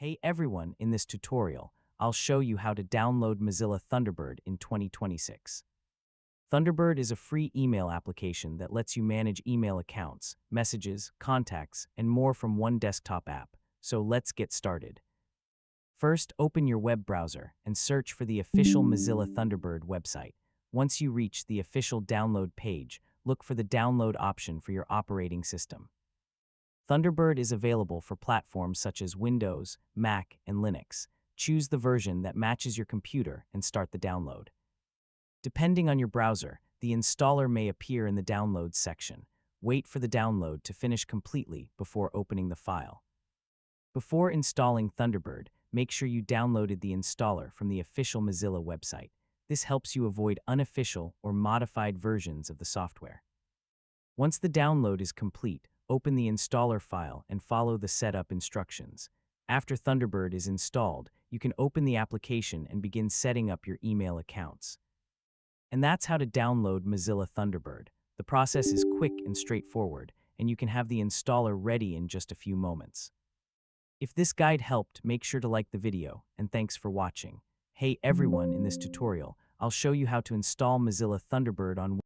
Hey everyone, in this tutorial, I'll show you how to download Mozilla Thunderbird in 2026. Thunderbird is a free email application that lets you manage email accounts, messages, contacts, and more from one desktop app. So let's get started. First, open your web browser and search for the official Mozilla Thunderbird website. Once you reach the official download page, look for the download option for your operating system. Thunderbird is available for platforms such as Windows, Mac, and Linux. Choose the version that matches your computer and start the download. Depending on your browser, the installer may appear in the Downloads section. Wait for the download to finish completely before opening the file. Before installing Thunderbird, make sure you downloaded the installer from the official Mozilla website. This helps you avoid unofficial or modified versions of the software. Once the download is complete, open the installer file and follow the setup instructions. After Thunderbird is installed, you can open the application and begin setting up your email accounts. And that's how to download Mozilla Thunderbird. The process is quick and straightforward, and you can have the installer ready in just a few moments. If this guide helped, make sure to like the video, and thanks for watching. Hey everyone, in this tutorial, I'll show you how to install Mozilla Thunderbird on